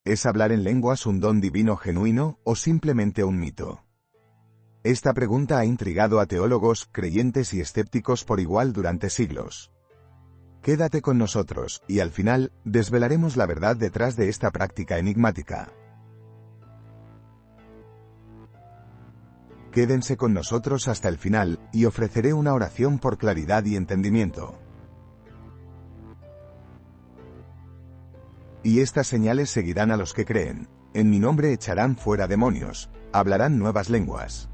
¿Es hablar en lenguas un don divino genuino o simplemente un mito? Esta pregunta ha intrigado a teólogos, creyentes y escépticos por igual durante siglos. Quédate con nosotros, y al final, desvelaremos la verdad detrás de esta práctica enigmática. Quédense con nosotros hasta el final, y ofreceré una oración por claridad y entendimiento. Y estas señales seguirán a los que creen. En mi nombre echarán fuera demonios, hablarán nuevas lenguas.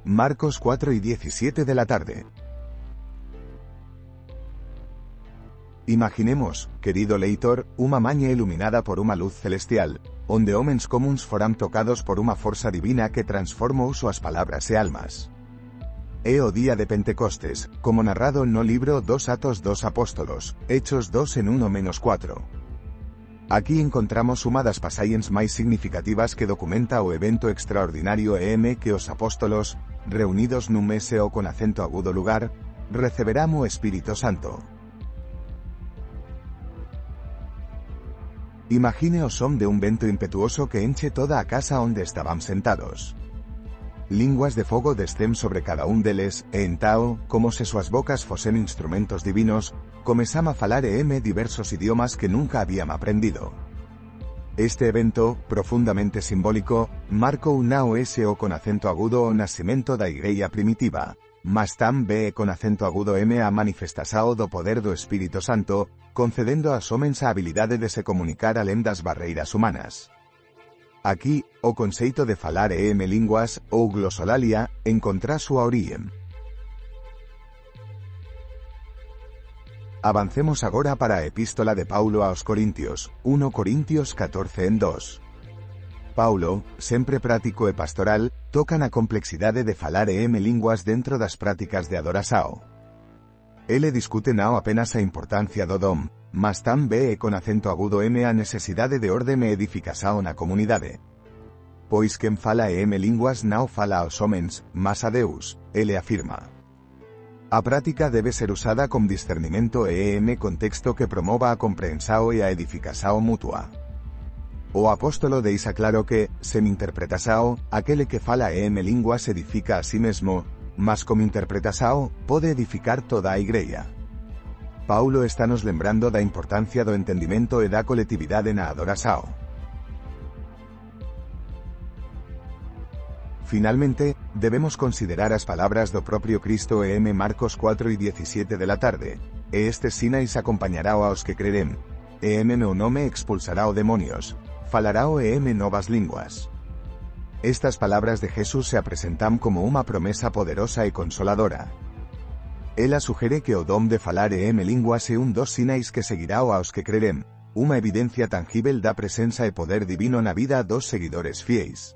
Marcos 4:17 de la tarde. Imaginemos, querido leitor, una maña iluminada por una luz celestial, onde homens comuns foram tocados por una força divina que transformou suas palabras e almas. É o día de Pentecostes, como narrado no libro dos Atos dos Apóstolos, Hechos 2 en 1-4. Aquí encontramos uma das pasagens máis significativas que documenta o evento extraordinario que os apóstolos, reunidos nun meseo con acento agudo lugar, receberán o Espírito Santo. Imagine o son de un vento impetuoso que enche toda a casa onde estaban sentados. Linguas de fogo descem sobre cada un deles, e entao, como se suas bocas fosen instrumentos divinos, comezam a falar diversos idiomas que nunca habíam aprendido. Este evento, profundamente simbólico, marcou nao o con acento agudo o nascimento da igreja primitiva, mas tamén con acento agudo a manifestação do poder do Espírito Santo, concedendo aos homens a habilidade de se comunicar além das barreiras humanas. Aquí, o conceito de falar linguas, ou glosolalia, encontrá súa origen. Avancemos agora para a epístola de Paulo aos Corintios, 1 Corintios 14:2. Paulo, sempre práctico e pastoral, toca na complexidade de falar linguas dentro das prácticas de adoração. Ele discute não apenas a importancia do dom, mas tamén con acento agudo a necesidade de orden e edificação na comunidade. Pois quen fala linguas não fala aos homens, mas a Deus, ele afirma. A práctica debe ser usada con discernimento e contexto que promova a compreensão e a edificação mutua. O apóstolo deixa claro que, sen interpretação, aquele que fala linguas edifica a sí mesmo, mas como interpretação, pode edificar toda a igreja. Paulo está nos lembrando da importancia do entendimento e da colectividade na adoração. Finalmente, debemos considerar as palabras do propio Cristo Marcos 4:17 de la tarde, e estes sinais acompañará aos que crerem, meu nome expulsará o demonios, falará novas linguas. Estas palabras de Jesús se apresentan como una promesa poderosa y consoladora. Ela sugere que o dom de falar linguas é un dos sinais que seguirá aos que crerem, unha evidencia tangível da presenza e poder divino na vida dos seguidores fiéis.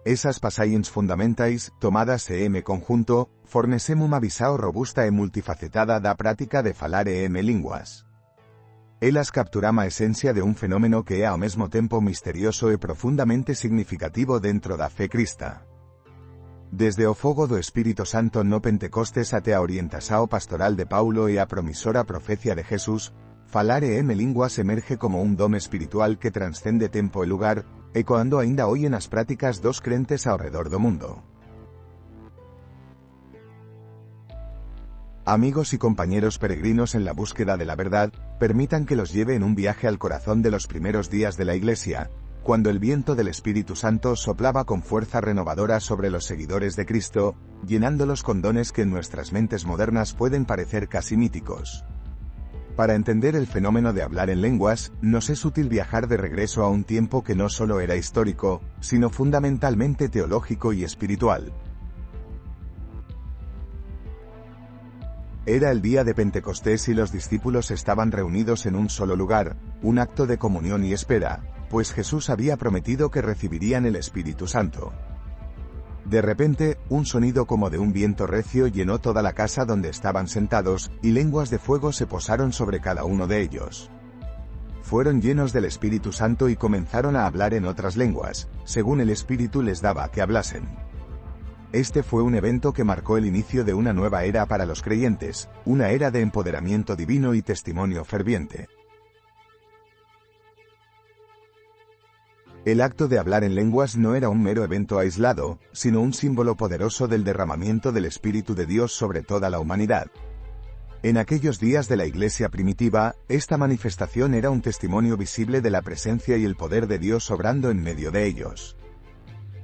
Esas pasagens fundamentais, tomadas conjunto, fornecem unha visao robusta e multifacetada da práctica de falar linguas. Elas capturam a esencia de un fenómeno que é ao mesmo tempo misterioso e profundamente significativo dentro da fe crista. Desde o fogo do Espírito Santo no Pentecostes até a orientação pastoral de Paulo e a promisora profecia de Jesús, falar linguas emerge como un dom espiritual que transcende tempo e lugar, ecoando ainda hoy en as prácticas dos crentes ao redor do mundo. Amigos y compañeros peregrinos en la búsqueda de la verdad, permitan que los lleve en un viaje al corazón de los primeros días de la Iglesia, cuando el viento del Espíritu Santo soplaba con fuerza renovadora sobre los seguidores de Cristo, llenándolos con dones que en nuestras mentes modernas pueden parecer casi míticos. Para entender el fenómeno de hablar en lenguas, nos es útil viajar de regreso a un tiempo que no solo era histórico, sino fundamentalmente teológico y espiritual. Era el día de Pentecostés y los discípulos estaban reunidos en un solo lugar, un acto de comunión y espera, pues Jesús había prometido que recibirían el Espíritu Santo. De repente, un sonido como de un viento recio llenó toda la casa donde estaban sentados, y lenguas de fuego se posaron sobre cada uno de ellos. Fueron llenos del Espíritu Santo y comenzaron a hablar en otras lenguas, según el Espíritu les daba que hablasen. Este fue un evento que marcó el inicio de una nueva era para los creyentes, una era de empoderamiento divino y testimonio ferviente. El acto de hablar en lenguas no era un mero evento aislado, sino un símbolo poderoso del derramamiento del Espíritu de Dios sobre toda la humanidad. En aquellos días de la Iglesia primitiva, esta manifestación era un testimonio visible de la presencia y el poder de Dios obrando en medio de ellos.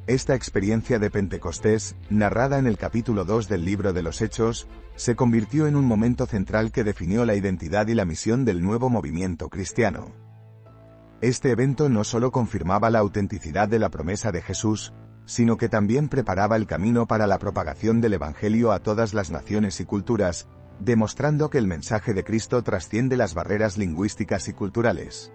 Esta experiencia de Pentecostés, narrada en el capítulo 2 del libro de los Hechos, se convirtió en un momento central que definió la identidad y la misión del nuevo movimiento cristiano. Este evento no solo confirmaba la autenticidad de la promesa de Jesús, sino que también preparaba el camino para la propagación del Evangelio a todas las naciones y culturas, demostrando que el mensaje de Cristo trasciende las barreras lingüísticas y culturales.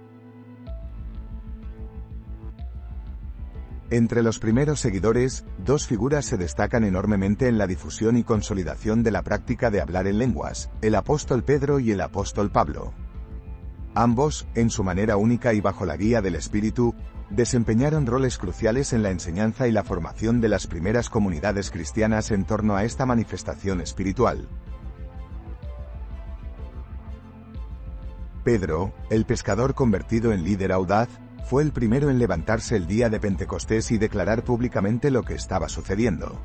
Entre los primeros seguidores, dos figuras se destacan enormemente en la difusión y consolidación de la práctica de hablar en lenguas: el apóstol Pedro y el apóstol Pablo. Ambos, en su manera única y bajo la guía del Espíritu, desempeñaron roles cruciales en la enseñanza y la formación de las primeras comunidades cristianas en torno a esta manifestación espiritual. Pedro, el pescador convertido en líder audaz, fue el primero en levantarse el día de Pentecostés y declarar públicamente lo que estaba sucediendo.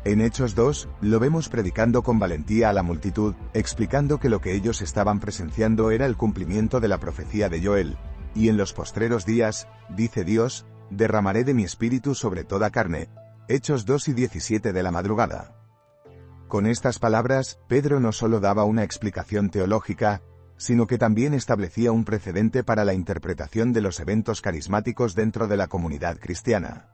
En Hechos 2, lo vemos predicando con valentía a la multitud, explicando que lo que ellos estaban presenciando era el cumplimiento de la profecía de Joel: y en los postreros días, dice Dios, derramaré de mi espíritu sobre toda carne. Hechos 2 y 17 de la madrugada. Con estas palabras, Pedro no solo daba una explicación teológica, sino que también establecía un precedente para la interpretación de los eventos carismáticos dentro de la comunidad cristiana.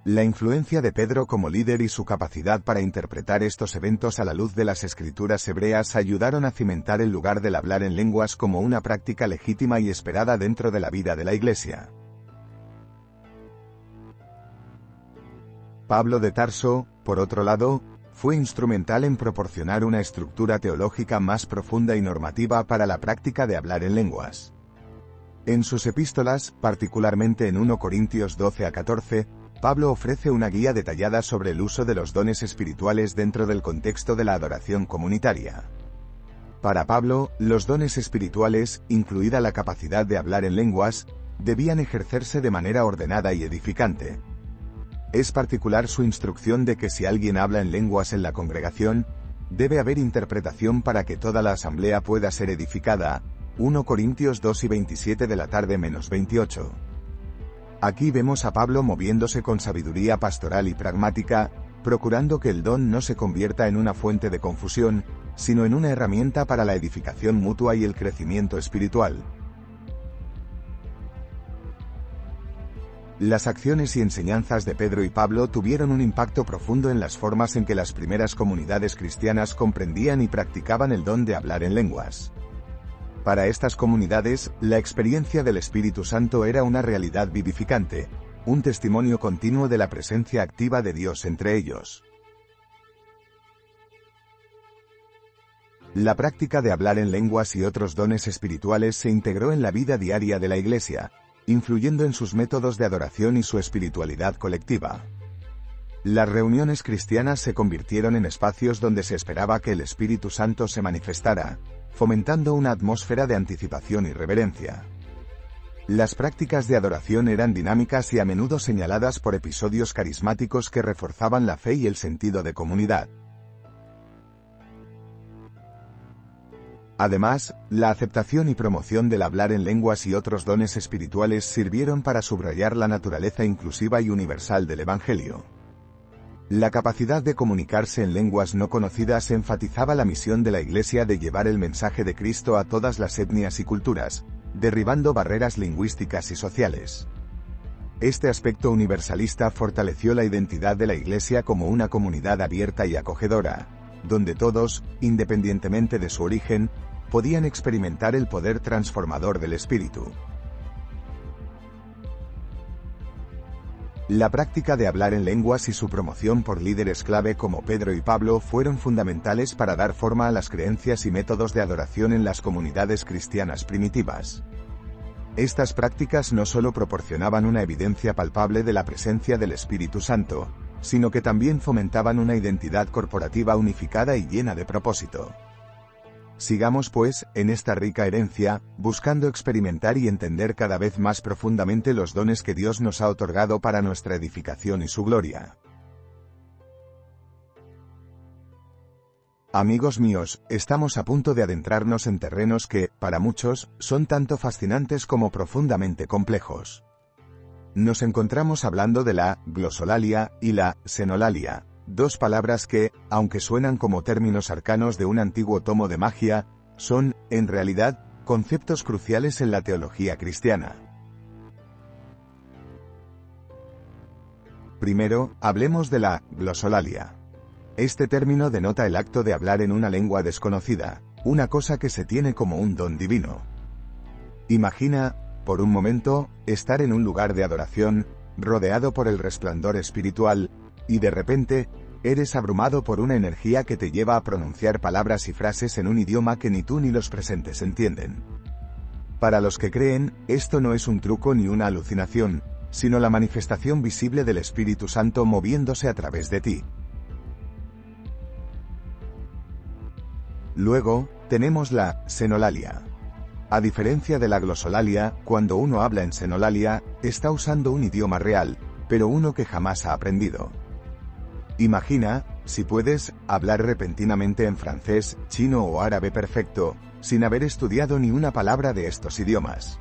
La influencia de Pedro como líder y su capacidad para interpretar estos eventos a la luz de las escrituras hebreas ayudaron a cimentar el lugar del hablar en lenguas como una práctica legítima y esperada dentro de la vida de la Iglesia. Pablo de Tarso, por otro lado, fue instrumental en proporcionar una estructura teológica más profunda y normativa para la práctica de hablar en lenguas. En sus epístolas, particularmente en 1 Corintios 12 a 14, Pablo ofrece una guía detallada sobre el uso de los dones espirituales dentro del contexto de la adoración comunitaria. Para Pablo, los dones espirituales, incluida la capacidad de hablar en lenguas, debían ejercerse de manera ordenada y edificante. Es particular su instrucción de que si alguien habla en lenguas en la congregación, debe haber interpretación para que toda la asamblea pueda ser edificada. 1 Corintios 2 y 27 de la tarde menos 28. Aquí vemos a Pablo moviéndose con sabiduría pastoral y pragmática, procurando que el don no se convierta en una fuente de confusión, sino en una herramienta para la edificación mutua y el crecimiento espiritual. Las acciones y enseñanzas de Pedro y Pablo tuvieron un impacto profundo en las formas en que las primeras comunidades cristianas comprendían y practicaban el don de hablar en lenguas. Para estas comunidades, la experiencia del Espíritu Santo era una realidad vivificante, un testimonio continuo de la presencia activa de Dios entre ellos. La práctica de hablar en lenguas y otros dones espirituales se integró en la vida diaria de la Iglesia, influyendo en sus métodos de adoración y su espiritualidad colectiva. Las reuniones cristianas se convirtieron en espacios donde se esperaba que el Espíritu Santo se manifestara, fomentando una atmósfera de anticipación y reverencia. Las prácticas de adoración eran dinámicas y a menudo señaladas por episodios carismáticos que reforzaban la fe y el sentido de comunidad. Además, la aceptación y promoción del hablar en lenguas y otros dones espirituales sirvieron para subrayar la naturaleza inclusiva y universal del Evangelio. La capacidad de comunicarse en lenguas no conocidas enfatizaba la misión de la Iglesia de llevar el mensaje de Cristo a todas las etnias y culturas, derribando barreras lingüísticas y sociales. Este aspecto universalista fortaleció la identidad de la Iglesia como una comunidad abierta y acogedora, donde todos, independientemente de su origen, podían experimentar el poder transformador del Espíritu. La práctica de hablar en lenguas y su promoción por líderes clave como Pedro y Pablo fueron fundamentales para dar forma a las creencias y métodos de adoración en las comunidades cristianas primitivas. Estas prácticas no solo proporcionaban una evidencia palpable de la presencia del Espíritu Santo, sino que también fomentaban una identidad corporativa unificada y llena de propósito. Sigamos pues, en esta rica herencia, buscando experimentar y entender cada vez más profundamente los dones que Dios nos ha otorgado para nuestra edificación y su gloria. Amigos míos, estamos a punto de adentrarnos en terrenos que, para muchos, son tanto fascinantes como profundamente complejos. Nos encontramos hablando de la glosolalia y la xenolalia, dos palabras que, aunque suenan como términos arcanos de un antiguo tomo de magia, son, en realidad, conceptos cruciales en la teología cristiana. Primero, hablemos de la glosolalia. Este término denota el acto de hablar en una lengua desconocida, una cosa que se tiene como un don divino. Imagina, por un momento, estar en un lugar de adoración, rodeado por el resplandor espiritual, y de repente, eres abrumado por una energía que te lleva a pronunciar palabras y frases en un idioma que ni tú ni los presentes entienden. Para los que creen, esto no es un truco ni una alucinación, sino la manifestación visible del Espíritu Santo moviéndose a través de ti. Luego, tenemos la xenolalia. A diferencia de la glosolalia, cuando uno habla en xenolalia, está usando un idioma real, pero uno que jamás ha aprendido. Imagina, si puedes, hablar repentinamente en francés, chino o árabe perfecto, sin haber estudiado ni una palabra de estos idiomas.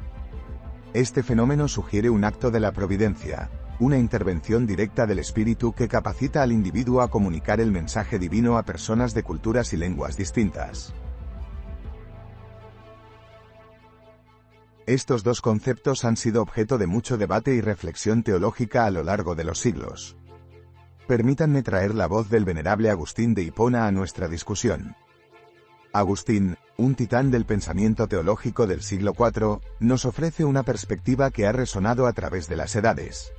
Este fenómeno sugiere un acto de la providencia, una intervención directa del Espíritu que capacita al individuo a comunicar el mensaje divino a personas de culturas y lenguas distintas. Estos dos conceptos han sido objeto de mucho debate y reflexión teológica a lo largo de los siglos. Permítanme traer la voz del venerable Agustín de Hipona a nuestra discusión. Agustín, un titán del pensamiento teológico del siglo IV, nos ofrece una perspectiva que ha resonado a través de las edades.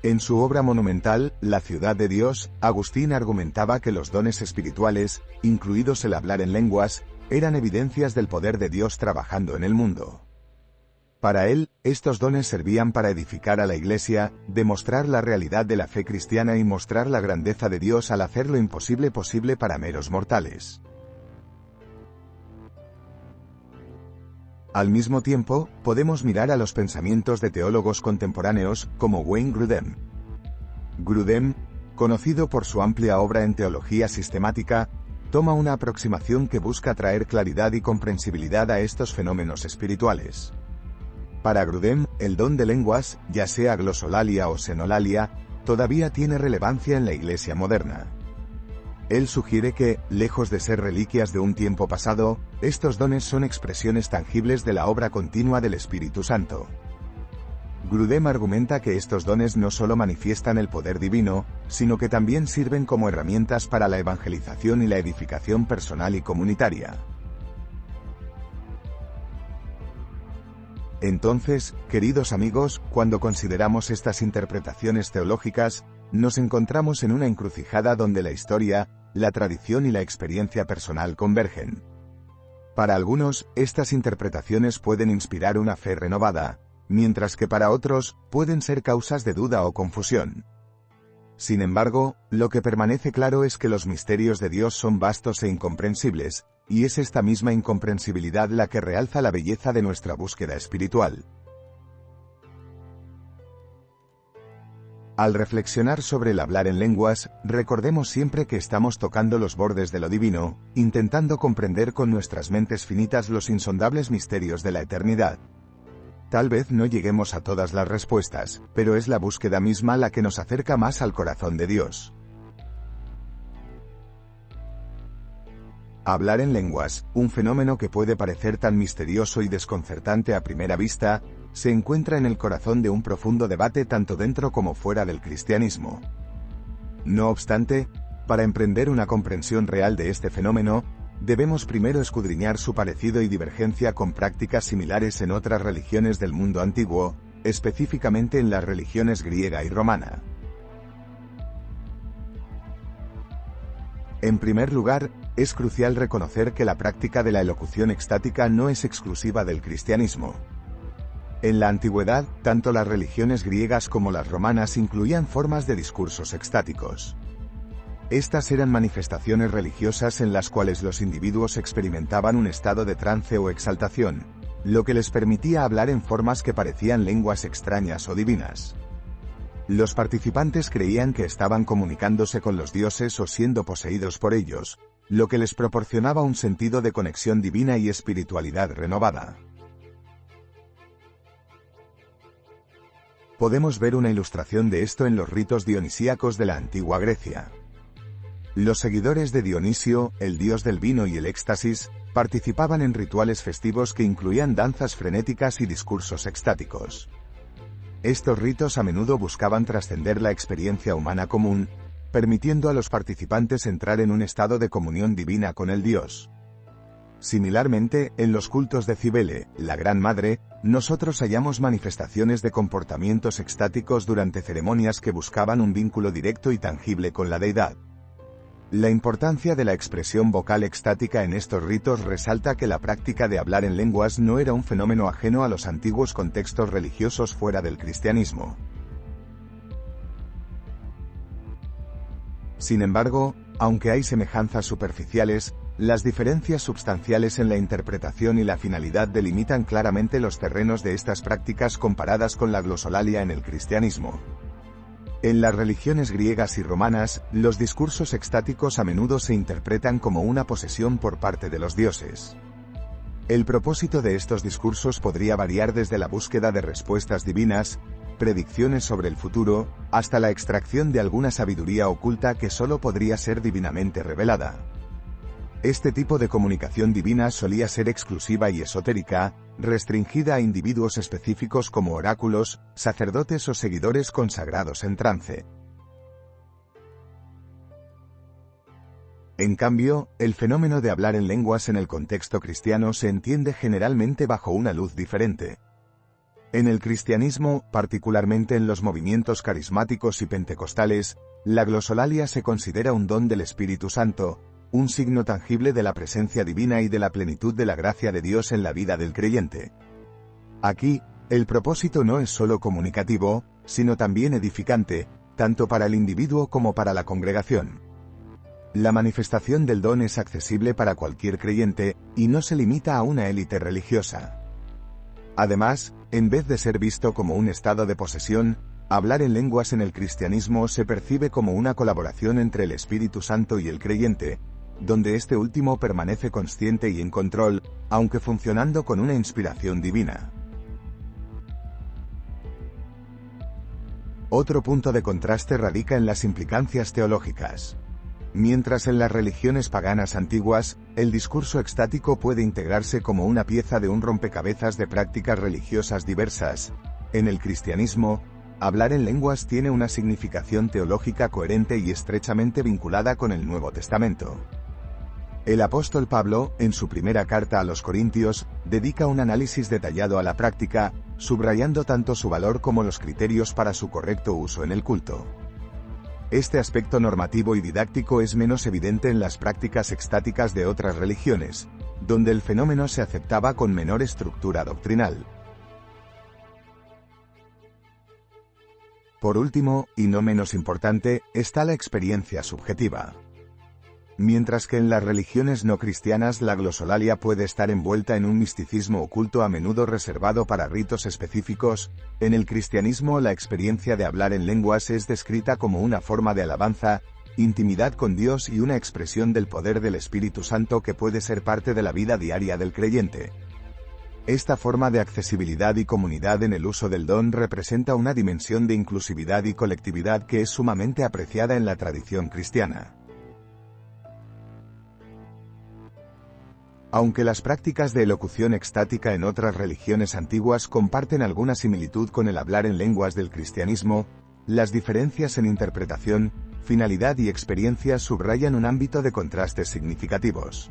En su obra monumental, La ciudad de Dios, Agustín argumentaba que los dones espirituales, incluidos el hablar en lenguas, eran evidencias del poder de Dios trabajando en el mundo. Para él, estos dones servían para edificar a la Iglesia, demostrar la realidad de la fe cristiana y mostrar la grandeza de Dios al hacer lo imposible posible para meros mortales. Al mismo tiempo, podemos mirar a los pensamientos de teólogos contemporáneos, como Wayne Grudem. Grudem, conocido por su amplia obra en teología sistemática, toma una aproximación que busca traer claridad y comprensibilidad a estos fenómenos espirituales. Para Grudem, el don de lenguas, ya sea glosolalia o xenolalia, todavía tiene relevancia en la Iglesia moderna. Él sugiere que, lejos de ser reliquias de un tiempo pasado, estos dones son expresiones tangibles de la obra continua del Espíritu Santo. Grudem argumenta que estos dones no solo manifiestan el poder divino, sino que también sirven como herramientas para la evangelización y la edificación personal y comunitaria. Entonces, queridos amigos, cuando consideramos estas interpretaciones teológicas, nos encontramos en una encrucijada donde la historia, la tradición y la experiencia personal convergen. Para algunos, estas interpretaciones pueden inspirar una fe renovada, mientras que para otros, pueden ser causas de duda o confusión. Sin embargo, lo que permanece claro es que los misterios de Dios son vastos e incomprensibles, y es esta misma incomprensibilidad la que realza la belleza de nuestra búsqueda espiritual. Al reflexionar sobre el hablar en lenguas, recordemos siempre que estamos tocando los bordes de lo divino, intentando comprender con nuestras mentes finitas los insondables misterios de la eternidad. Tal vez no lleguemos a todas las respuestas, pero es la búsqueda misma la que nos acerca más al corazón de Dios. Hablar en lenguas, un fenómeno que puede parecer tan misterioso y desconcertante a primera vista, se encuentra en el corazón de un profundo debate tanto dentro como fuera del cristianismo. No obstante, para emprender una comprensión real de este fenómeno, debemos primero escudriñar su parecido y divergencia con prácticas similares en otras religiones del mundo antiguo, específicamente en las religiones griega y romana. En primer lugar, es crucial reconocer que la práctica de la elocución extática no es exclusiva del cristianismo. En la antigüedad, tanto las religiones griegas como las romanas incluían formas de discursos extáticos. Estas eran manifestaciones religiosas en las cuales los individuos experimentaban un estado de trance o exaltación, lo que les permitía hablar en formas que parecían lenguas extrañas o divinas. Los participantes creían que estaban comunicándose con los dioses o siendo poseídos por ellos, lo que les proporcionaba un sentido de conexión divina y espiritualidad renovada. Podemos ver una ilustración de esto en los ritos dionisíacos de la antigua Grecia. Los seguidores de Dionisio, el dios del vino y el éxtasis, participaban en rituales festivos que incluían danzas frenéticas y discursos extáticos. Estos ritos a menudo buscaban trascender la experiencia humana común, permitiendo a los participantes entrar en un estado de comunión divina con el dios. Similarmente, en los cultos de Cibele, la Gran Madre, nosotros hallamos manifestaciones de comportamientos extáticos durante ceremonias que buscaban un vínculo directo y tangible con la deidad. La importancia de la expresión vocal extática en estos ritos resalta que la práctica de hablar en lenguas no era un fenómeno ajeno a los antiguos contextos religiosos fuera del cristianismo. Sin embargo, aunque hay semejanzas superficiales, las diferencias sustanciales en la interpretación y la finalidad delimitan claramente los terrenos de estas prácticas comparadas con la glosolalia en el cristianismo. En las religiones griegas y romanas, los discursos extáticos a menudo se interpretan como una posesión por parte de los dioses. El propósito de estos discursos podría variar desde la búsqueda de respuestas divinas, predicciones sobre el futuro, hasta la extracción de alguna sabiduría oculta que solo podría ser divinamente revelada. Este tipo de comunicación divina solía ser exclusiva y esotérica, restringida a individuos específicos como oráculos, sacerdotes o seguidores consagrados en trance. En cambio, el fenómeno de hablar en lenguas en el contexto cristiano se entiende generalmente bajo una luz diferente. En el cristianismo, particularmente en los movimientos carismáticos y pentecostales, la glosolalia se considera un don del Espíritu Santo, un signo tangible de la presencia divina y de la plenitud de la gracia de Dios en la vida del creyente. Aquí, el propósito no es solo comunicativo, sino también edificante, tanto para el individuo como para la congregación. La manifestación del don es accesible para cualquier creyente, y no se limita a una élite religiosa. Además, en vez de ser visto como un estado de posesión, hablar en lenguas en el cristianismo se percibe como una colaboración entre el Espíritu Santo y el creyente, donde este último permanece consciente y en control, aunque funcionando con una inspiración divina. Otro punto de contraste radica en las implicancias teológicas. Mientras en las religiones paganas antiguas, el discurso extático puede integrarse como una pieza de un rompecabezas de prácticas religiosas diversas, en el cristianismo, hablar en lenguas tiene una significación teológica coherente y estrechamente vinculada con el Nuevo Testamento. El apóstol Pablo, en su primera carta a los Corintios, dedica un análisis detallado a la práctica, subrayando tanto su valor como los criterios para su correcto uso en el culto. Este aspecto normativo y didáctico es menos evidente en las prácticas extáticas de otras religiones, donde el fenómeno se aceptaba con menor estructura doctrinal. Por último, y no menos importante, está la experiencia subjetiva. Mientras que en las religiones no cristianas la glosolalia puede estar envuelta en un misticismo oculto a menudo reservado para ritos específicos, en el cristianismo la experiencia de hablar en lenguas es descrita como una forma de alabanza, intimidad con Dios y una expresión del poder del Espíritu Santo que puede ser parte de la vida diaria del creyente. Esta forma de accesibilidad y comunidad en el uso del don representa una dimensión de inclusividad y colectividad que es sumamente apreciada en la tradición cristiana. Aunque las prácticas de elocución extática en otras religiones antiguas comparten alguna similitud con el hablar en lenguas del cristianismo, las diferencias en interpretación, finalidad y experiencia subrayan un ámbito de contrastes significativos.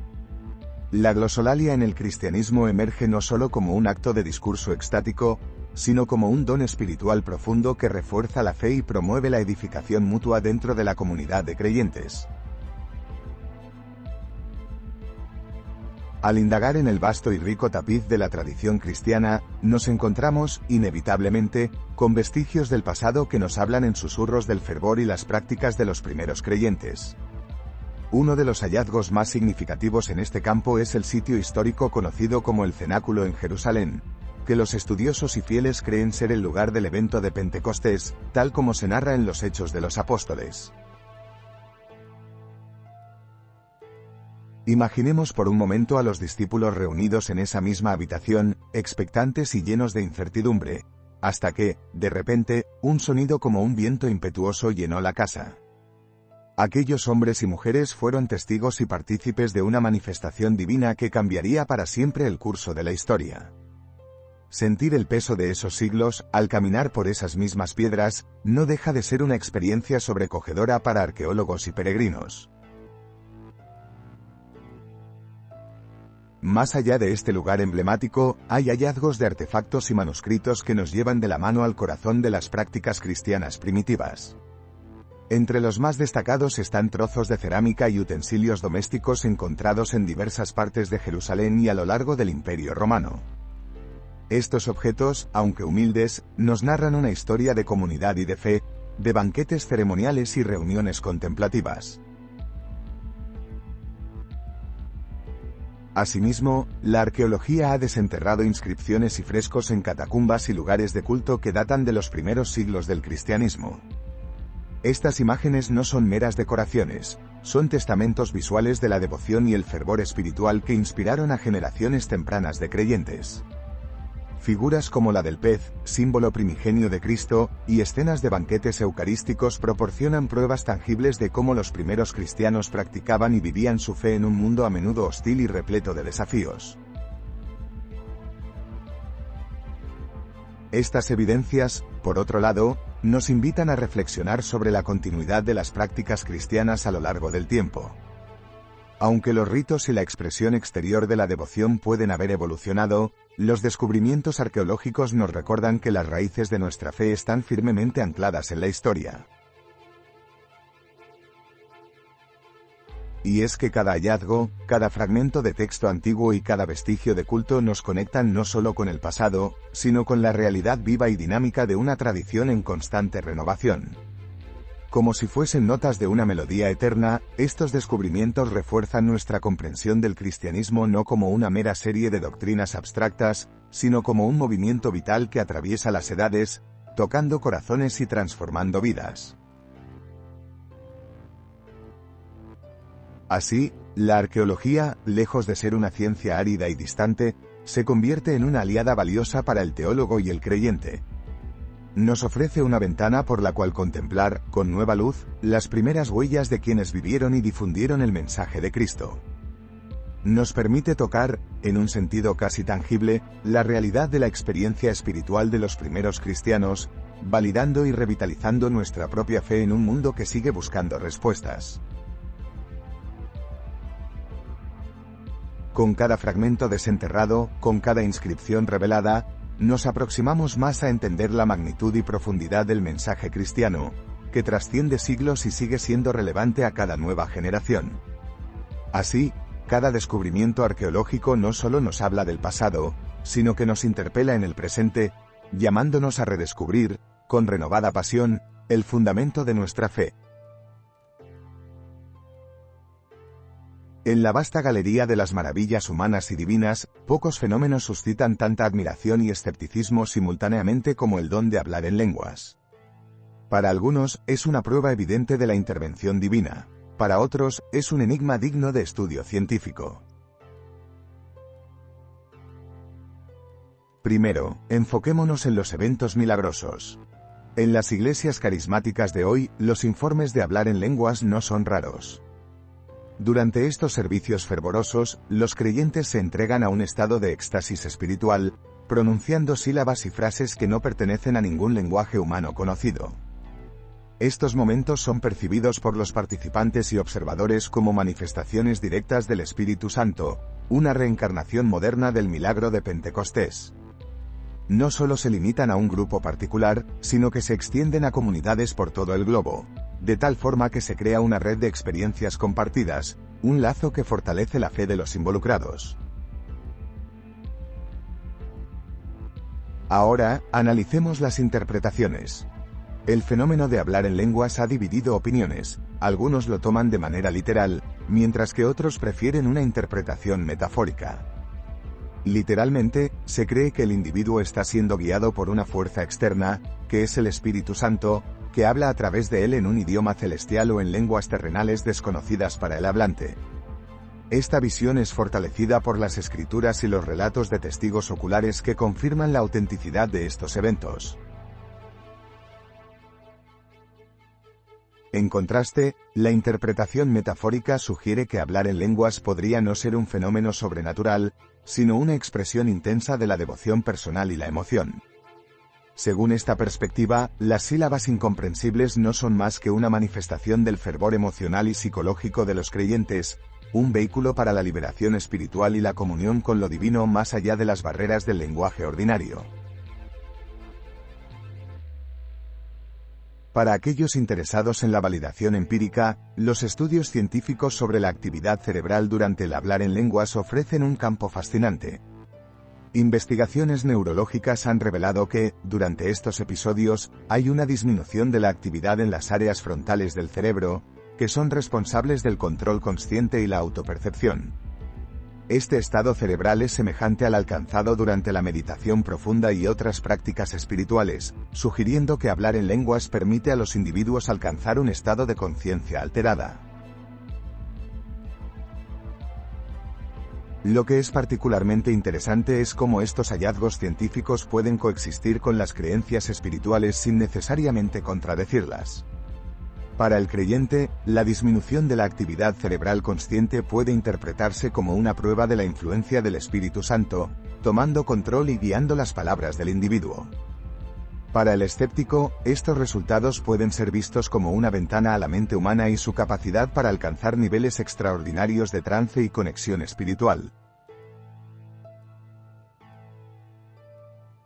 La glosolalia en el cristianismo emerge no solo como un acto de discurso extático, sino como un don espiritual profundo que refuerza la fe y promueve la edificación mutua dentro de la comunidad de creyentes. Al indagar en el vasto y rico tapiz de la tradición cristiana, nos encontramos, inevitablemente, con vestigios del pasado que nos hablan en susurros del fervor y las prácticas de los primeros creyentes. Uno de los hallazgos más significativos en este campo es el sitio histórico conocido como el Cenáculo en Jerusalén, que los estudiosos y fieles creen ser el lugar del evento de Pentecostés, tal como se narra en los Hechos de los Apóstoles. Imaginemos por un momento a los discípulos reunidos en esa misma habitación, expectantes y llenos de incertidumbre, hasta que, de repente, un sonido como un viento impetuoso llenó la casa. Aquellos hombres y mujeres fueron testigos y partícipes de una manifestación divina que cambiaría para siempre el curso de la historia. Sentir el peso de esos siglos, al caminar por esas mismas piedras, no deja de ser una experiencia sobrecogedora para arqueólogos y peregrinos. Más allá de este lugar emblemático, hay hallazgos de artefactos y manuscritos que nos llevan de la mano al corazón de las prácticas cristianas primitivas. Entre los más destacados están trozos de cerámica y utensilios domésticos encontrados en diversas partes de Jerusalén y a lo largo del Imperio Romano. Estos objetos, aunque humildes, nos narran una historia de comunidad y de fe, de banquetes ceremoniales y reuniones contemplativas. Asimismo, la arqueología ha desenterrado inscripciones y frescos en catacumbas y lugares de culto que datan de los primeros siglos del cristianismo. Estas imágenes no son meras decoraciones, son testamentos visuales de la devoción y el fervor espiritual que inspiraron a generaciones tempranas de creyentes. Figuras como la del pez, símbolo primigenio de Cristo, y escenas de banquetes eucarísticos proporcionan pruebas tangibles de cómo los primeros cristianos practicaban y vivían su fe en un mundo a menudo hostil y repleto de desafíos. Estas evidencias, por otro lado, nos invitan a reflexionar sobre la continuidad de las prácticas cristianas a lo largo del tiempo. Aunque los ritos y la expresión exterior de la devoción pueden haber evolucionado, los descubrimientos arqueológicos nos recuerdan que las raíces de nuestra fe están firmemente ancladas en la historia. Y es que cada hallazgo, cada fragmento de texto antiguo y cada vestigio de culto nos conectan no solo con el pasado, sino con la realidad viva y dinámica de una tradición en constante renovación. Como si fuesen notas de una melodía eterna, estos descubrimientos refuerzan nuestra comprensión del cristianismo no como una mera serie de doctrinas abstractas, sino como un movimiento vital que atraviesa las edades, tocando corazones y transformando vidas. Así, la arqueología, lejos de ser una ciencia árida y distante, se convierte en una aliada valiosa para el teólogo y el creyente. Nos ofrece una ventana por la cual contemplar, con nueva luz, las primeras huellas de quienes vivieron y difundieron el mensaje de Cristo. Nos permite tocar, en un sentido casi tangible, la realidad de la experiencia espiritual de los primeros cristianos, validando y revitalizando nuestra propia fe en un mundo que sigue buscando respuestas. Con cada fragmento desenterrado, con cada inscripción revelada, nos aproximamos más a entender la magnitud y profundidad del mensaje cristiano, que trasciende siglos y sigue siendo relevante a cada nueva generación. Así, cada descubrimiento arqueológico no solo nos habla del pasado, sino que nos interpela en el presente, llamándonos a redescubrir, con renovada pasión, el fundamento de nuestra fe. En la vasta galería de las maravillas humanas y divinas, pocos fenómenos suscitan tanta admiración y escepticismo simultáneamente como el don de hablar en lenguas. Para algunos, es una prueba evidente de la intervención divina. Para otros, es un enigma digno de estudio científico. Primero, enfoquémonos en los eventos milagrosos. En las iglesias carismáticas de hoy, los informes de hablar en lenguas no son raros. Durante estos servicios fervorosos, los creyentes se entregan a un estado de éxtasis espiritual, pronunciando sílabas y frases que no pertenecen a ningún lenguaje humano conocido. Estos momentos son percibidos por los participantes y observadores como manifestaciones directas del Espíritu Santo, una reencarnación moderna del milagro de Pentecostés. No solo se limitan a un grupo particular, sino que se extienden a comunidades por todo el globo, de tal forma que se crea una red de experiencias compartidas, un lazo que fortalece la fe de los involucrados. Ahora, analicemos las interpretaciones. El fenómeno de hablar en lenguas ha dividido opiniones. Algunos lo toman de manera literal, mientras que otros prefieren una interpretación metafórica. Literalmente, se cree que el individuo está siendo guiado por una fuerza externa, que es el Espíritu Santo, que habla a través de él en un idioma celestial o en lenguas terrenales desconocidas para el hablante. Esta visión es fortalecida por las escrituras y los relatos de testigos oculares que confirman la autenticidad de estos eventos. En contraste, la interpretación metafórica sugiere que hablar en lenguas podría no ser un fenómeno sobrenatural, sino una expresión intensa de la devoción personal y la emoción. Según esta perspectiva, las sílabas incomprensibles no son más que una manifestación del fervor emocional y psicológico de los creyentes, un vehículo para la liberación espiritual y la comunión con lo divino más allá de las barreras del lenguaje ordinario. Para aquellos interesados en la validación empírica, los estudios científicos sobre la actividad cerebral durante el hablar en lenguas ofrecen un campo fascinante. Investigaciones neurológicas han revelado que, durante estos episodios, hay una disminución de la actividad en las áreas frontales del cerebro, que son responsables del control consciente y la autopercepción. Este estado cerebral es semejante al alcanzado durante la meditación profunda y otras prácticas espirituales, sugiriendo que hablar en lenguas permite a los individuos alcanzar un estado de conciencia alterada. Lo que es particularmente interesante es cómo estos hallazgos científicos pueden coexistir con las creencias espirituales sin necesariamente contradecirlas. Para el creyente, la disminución de la actividad cerebral consciente puede interpretarse como una prueba de la influencia del Espíritu Santo, tomando control y guiando las palabras del individuo. Para el escéptico, estos resultados pueden ser vistos como una ventana a la mente humana y su capacidad para alcanzar niveles extraordinarios de trance y conexión espiritual.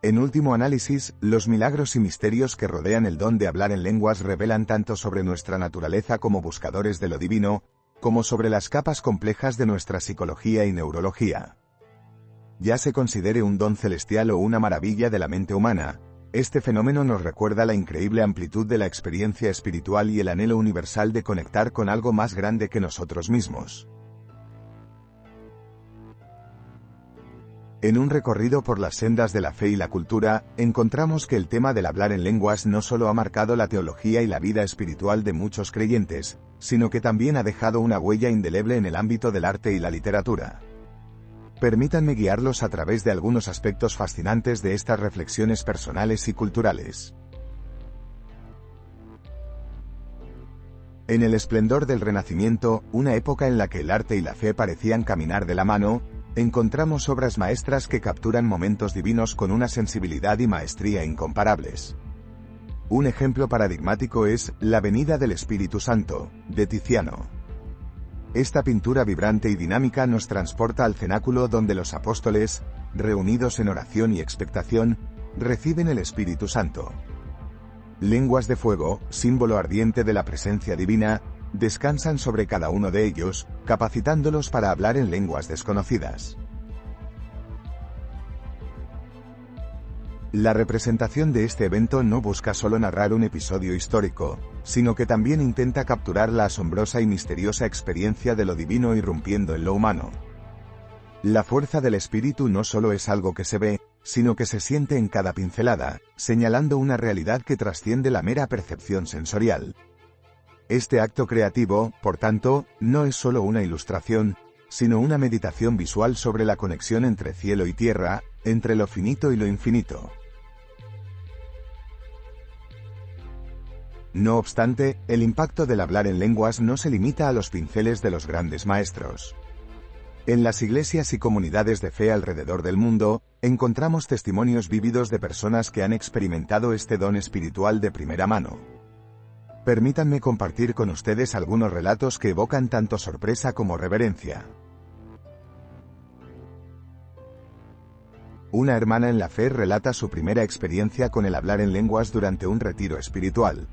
En último análisis, los milagros y misterios que rodean el don de hablar en lenguas revelan tanto sobre nuestra naturaleza como buscadores de lo divino, como sobre las capas complejas de nuestra psicología y neurología. Ya se considere un don celestial o una maravilla de la mente humana, este fenómeno nos recuerda la increíble amplitud de la experiencia espiritual y el anhelo universal de conectar con algo más grande que nosotros mismos. En un recorrido por las sendas de la fe y la cultura, encontramos que el tema del hablar en lenguas no solo ha marcado la teología y la vida espiritual de muchos creyentes, sino que también ha dejado una huella indeleble en el ámbito del arte y la literatura. Permítanme guiarlos a través de algunos aspectos fascinantes de estas reflexiones personales y culturales. En el esplendor del Renacimiento, una época en la que el arte y la fe parecían caminar de la mano, encontramos obras maestras que capturan momentos divinos con una sensibilidad y maestría incomparables. Un ejemplo paradigmático es La venida del Espíritu Santo, de Tiziano. Esta pintura vibrante y dinámica nos transporta al cenáculo donde los apóstoles, reunidos en oración y expectación, reciben el Espíritu Santo. Lenguas de fuego, símbolo ardiente de la presencia divina, descansan sobre cada uno de ellos, capacitándolos para hablar en lenguas desconocidas. La representación de este evento no busca solo narrar un episodio histórico, sino que también intenta capturar la asombrosa y misteriosa experiencia de lo divino irrumpiendo en lo humano. La fuerza del espíritu no solo es algo que se ve, sino que se siente en cada pincelada, señalando una realidad que trasciende la mera percepción sensorial. Este acto creativo, por tanto, no es solo una ilustración, sino una meditación visual sobre la conexión entre cielo y tierra, entre lo finito y lo infinito. No obstante, el impacto del hablar en lenguas no se limita a los pinceles de los grandes maestros. En las iglesias y comunidades de fe alrededor del mundo, encontramos testimonios vívidos de personas que han experimentado este don espiritual de primera mano. Permítanme compartir con ustedes algunos relatos que evocan tanto sorpresa como reverencia. Una hermana en la fe relata su primera experiencia con el hablar en lenguas durante un retiro espiritual.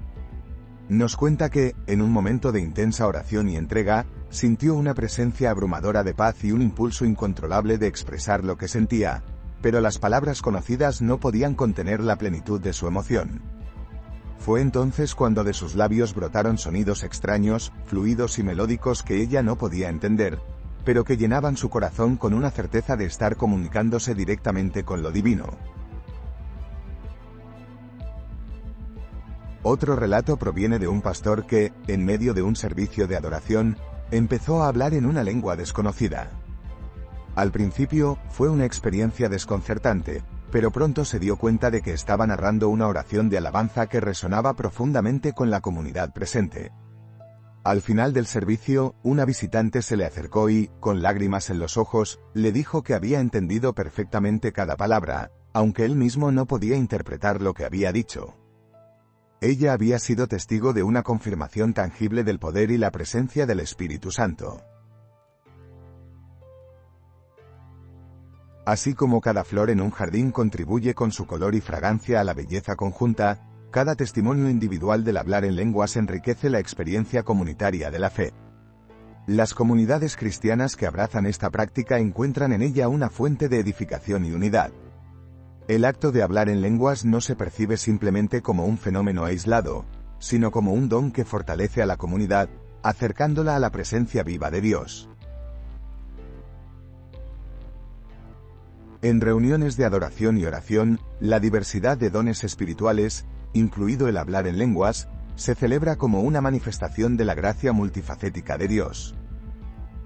Nos cuenta que, en un momento de intensa oración y entrega, sintió una presencia abrumadora de paz y un impulso incontrolable de expresar lo que sentía, pero las palabras conocidas no podían contener la plenitud de su emoción. Fue entonces cuando de sus labios brotaron sonidos extraños, fluidos y melódicos que ella no podía entender, pero que llenaban su corazón con una certeza de estar comunicándose directamente con lo divino. Otro relato proviene de un pastor que, en medio de un servicio de adoración, empezó a hablar en una lengua desconocida. Al principio, fue una experiencia desconcertante, pero pronto se dio cuenta de que estaba narrando una oración de alabanza que resonaba profundamente con la comunidad presente. Al final del servicio, una visitante se le acercó y, con lágrimas en los ojos, le dijo que había entendido perfectamente cada palabra, aunque él mismo no podía interpretar lo que había dicho. Ella había sido testigo de una confirmación tangible del poder y la presencia del Espíritu Santo. Así como cada flor en un jardín contribuye con su color y fragancia a la belleza conjunta, cada testimonio individual del hablar en lenguas enriquece la experiencia comunitaria de la fe. Las comunidades cristianas que abrazan esta práctica encuentran en ella una fuente de edificación y unidad. El acto de hablar en lenguas no se percibe simplemente como un fenómeno aislado, sino como un don que fortalece a la comunidad, acercándola a la presencia viva de Dios. En reuniones de adoración y oración, la diversidad de dones espirituales, incluido el hablar en lenguas, se celebra como una manifestación de la gracia multifacética de Dios.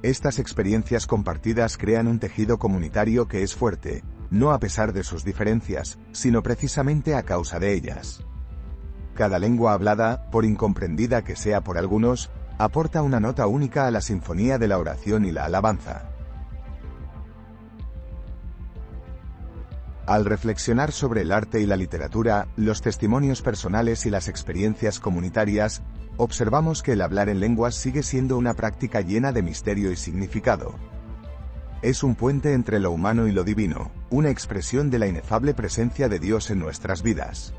Estas experiencias compartidas crean un tejido comunitario que es fuerte, no a pesar de sus diferencias, sino precisamente a causa de ellas. Cada lengua hablada, por incomprendida que sea por algunos, aporta una nota única a la sinfonía de la oración y la alabanza. Al reflexionar sobre el arte y la literatura, los testimonios personales y las experiencias comunitarias, observamos que el hablar en lenguas sigue siendo una práctica llena de misterio y significado. Es un puente entre lo humano y lo divino, una expresión de la inefable presencia de Dios en nuestras vidas.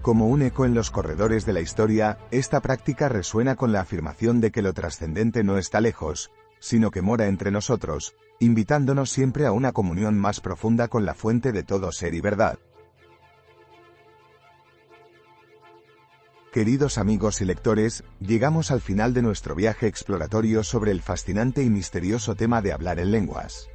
Como un eco en los corredores de la historia, esta práctica resuena con la afirmación de que lo trascendente no está lejos, sino que mora entre nosotros, invitándonos siempre a una comunión más profunda con la fuente de todo ser y verdad. Queridos amigos y lectores, llegamos al final de nuestro viaje exploratorio sobre el fascinante y misterioso tema de hablar en lenguas.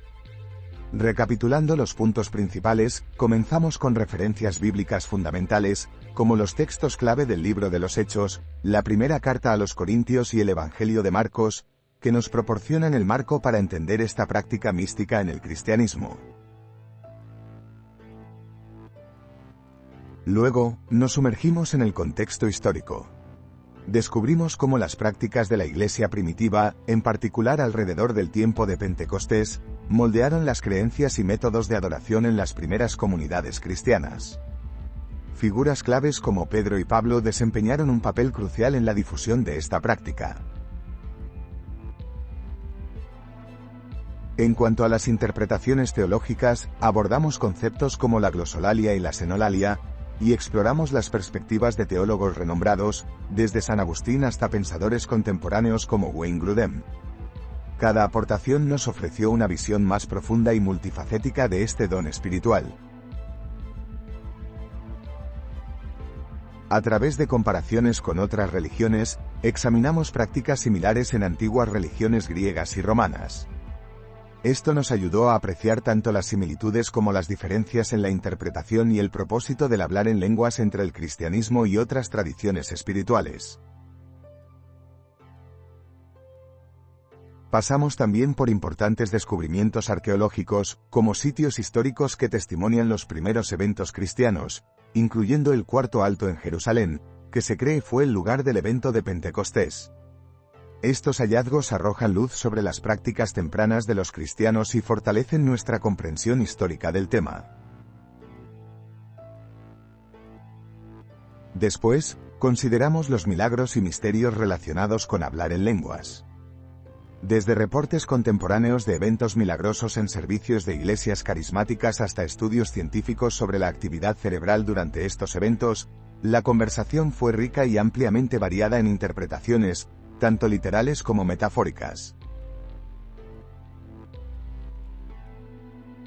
Recapitulando los puntos principales, comenzamos con referencias bíblicas fundamentales, como los textos clave del libro de los Hechos, la primera carta a los Corintios y el Evangelio de Marcos, que nos proporcionan el marco para entender esta práctica mística en el cristianismo. Luego, nos sumergimos en el contexto histórico. Descubrimos cómo las prácticas de la Iglesia primitiva, en particular alrededor del tiempo de Pentecostés, moldearon las creencias y métodos de adoración en las primeras comunidades cristianas. Figuras claves como Pedro y Pablo desempeñaron un papel crucial en la difusión de esta práctica. En cuanto a las interpretaciones teológicas, abordamos conceptos como la glosolalia y la xenolalia, y exploramos las perspectivas de teólogos renombrados, desde San Agustín hasta pensadores contemporáneos como Wayne Grudem. Cada aportación nos ofreció una visión más profunda y multifacética de este don espiritual. A través de comparaciones con otras religiones, examinamos prácticas similares en antiguas religiones griegas y romanas. Esto nos ayudó a apreciar tanto las similitudes como las diferencias en la interpretación y el propósito del hablar en lenguas entre el cristianismo y otras tradiciones espirituales. Pasamos también por importantes descubrimientos arqueológicos, como sitios históricos que testimonian los primeros eventos cristianos, incluyendo el Cuarto Alto en Jerusalén, que se cree fue el lugar del evento de Pentecostés. Estos hallazgos arrojan luz sobre las prácticas tempranas de los cristianos y fortalecen nuestra comprensión histórica del tema. Después, consideramos los milagros y misterios relacionados con hablar en lenguas. Desde reportes contemporáneos de eventos milagrosos en servicios de iglesias carismáticas hasta estudios científicos sobre la actividad cerebral durante estos eventos, la conversación fue rica y ampliamente variada en interpretaciones, tanto literales como metafóricas.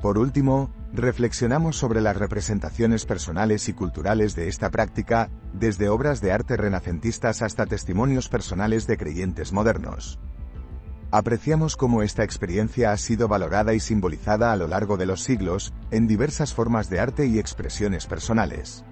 Por último, reflexionamos sobre las representaciones personales y culturales de esta práctica, desde obras de arte renacentistas hasta testimonios personales de creyentes modernos. Apreciamos cómo esta experiencia ha sido valorada y simbolizada a lo largo de los siglos, en diversas formas de arte y expresiones personales.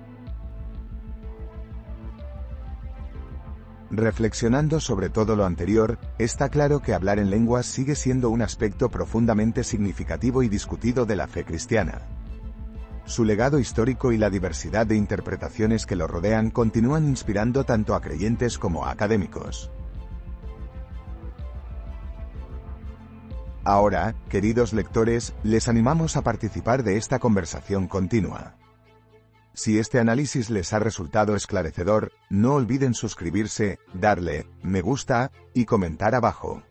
Reflexionando sobre todo lo anterior, está claro que hablar en lenguas sigue siendo un aspecto profundamente significativo y discutido de la fe cristiana. Su legado histórico y la diversidad de interpretaciones que lo rodean continúan inspirando tanto a creyentes como a académicos. Ahora, queridos lectores, les animamos a participar de esta conversación continua. Si este análisis les ha resultado esclarecedor, no olviden suscribirse, darle me gusta y comentar abajo.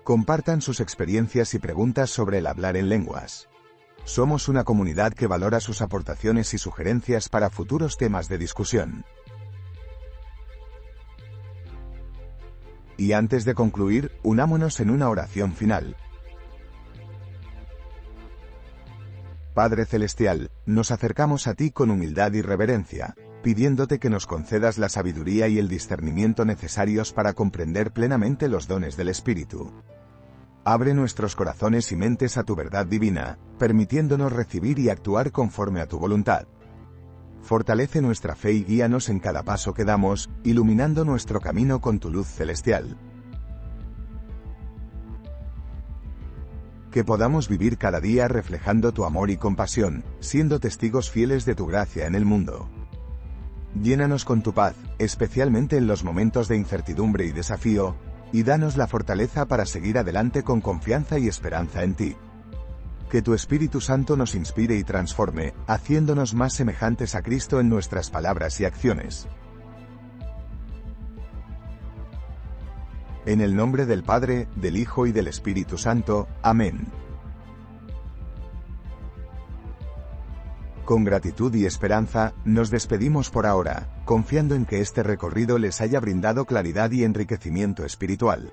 Compartan sus experiencias y preguntas sobre el hablar en lenguas. Somos una comunidad que valora sus aportaciones y sugerencias para futuros temas de discusión. Y antes de concluir, unámonos en una oración final. Padre Celestial, nos acercamos a ti con humildad y reverencia, pidiéndote que nos concedas la sabiduría y el discernimiento necesarios para comprender plenamente los dones del Espíritu. Abre nuestros corazones y mentes a tu verdad divina, permitiéndonos recibir y actuar conforme a tu voluntad. Fortalece nuestra fe y guíanos en cada paso que damos, iluminando nuestro camino con tu luz celestial. Que podamos vivir cada día reflejando tu amor y compasión, siendo testigos fieles de tu gracia en el mundo. Llénanos con tu paz, especialmente en los momentos de incertidumbre y desafío, y danos la fortaleza para seguir adelante con confianza y esperanza en ti. Que tu Espíritu Santo nos inspire y transforme, haciéndonos más semejantes a Cristo en nuestras palabras y acciones. En el nombre del Padre, del Hijo y del Espíritu Santo. Amén. Con gratitud y esperanza, nos despedimos por ahora, confiando en que este recorrido les haya brindado claridad y enriquecimiento espiritual.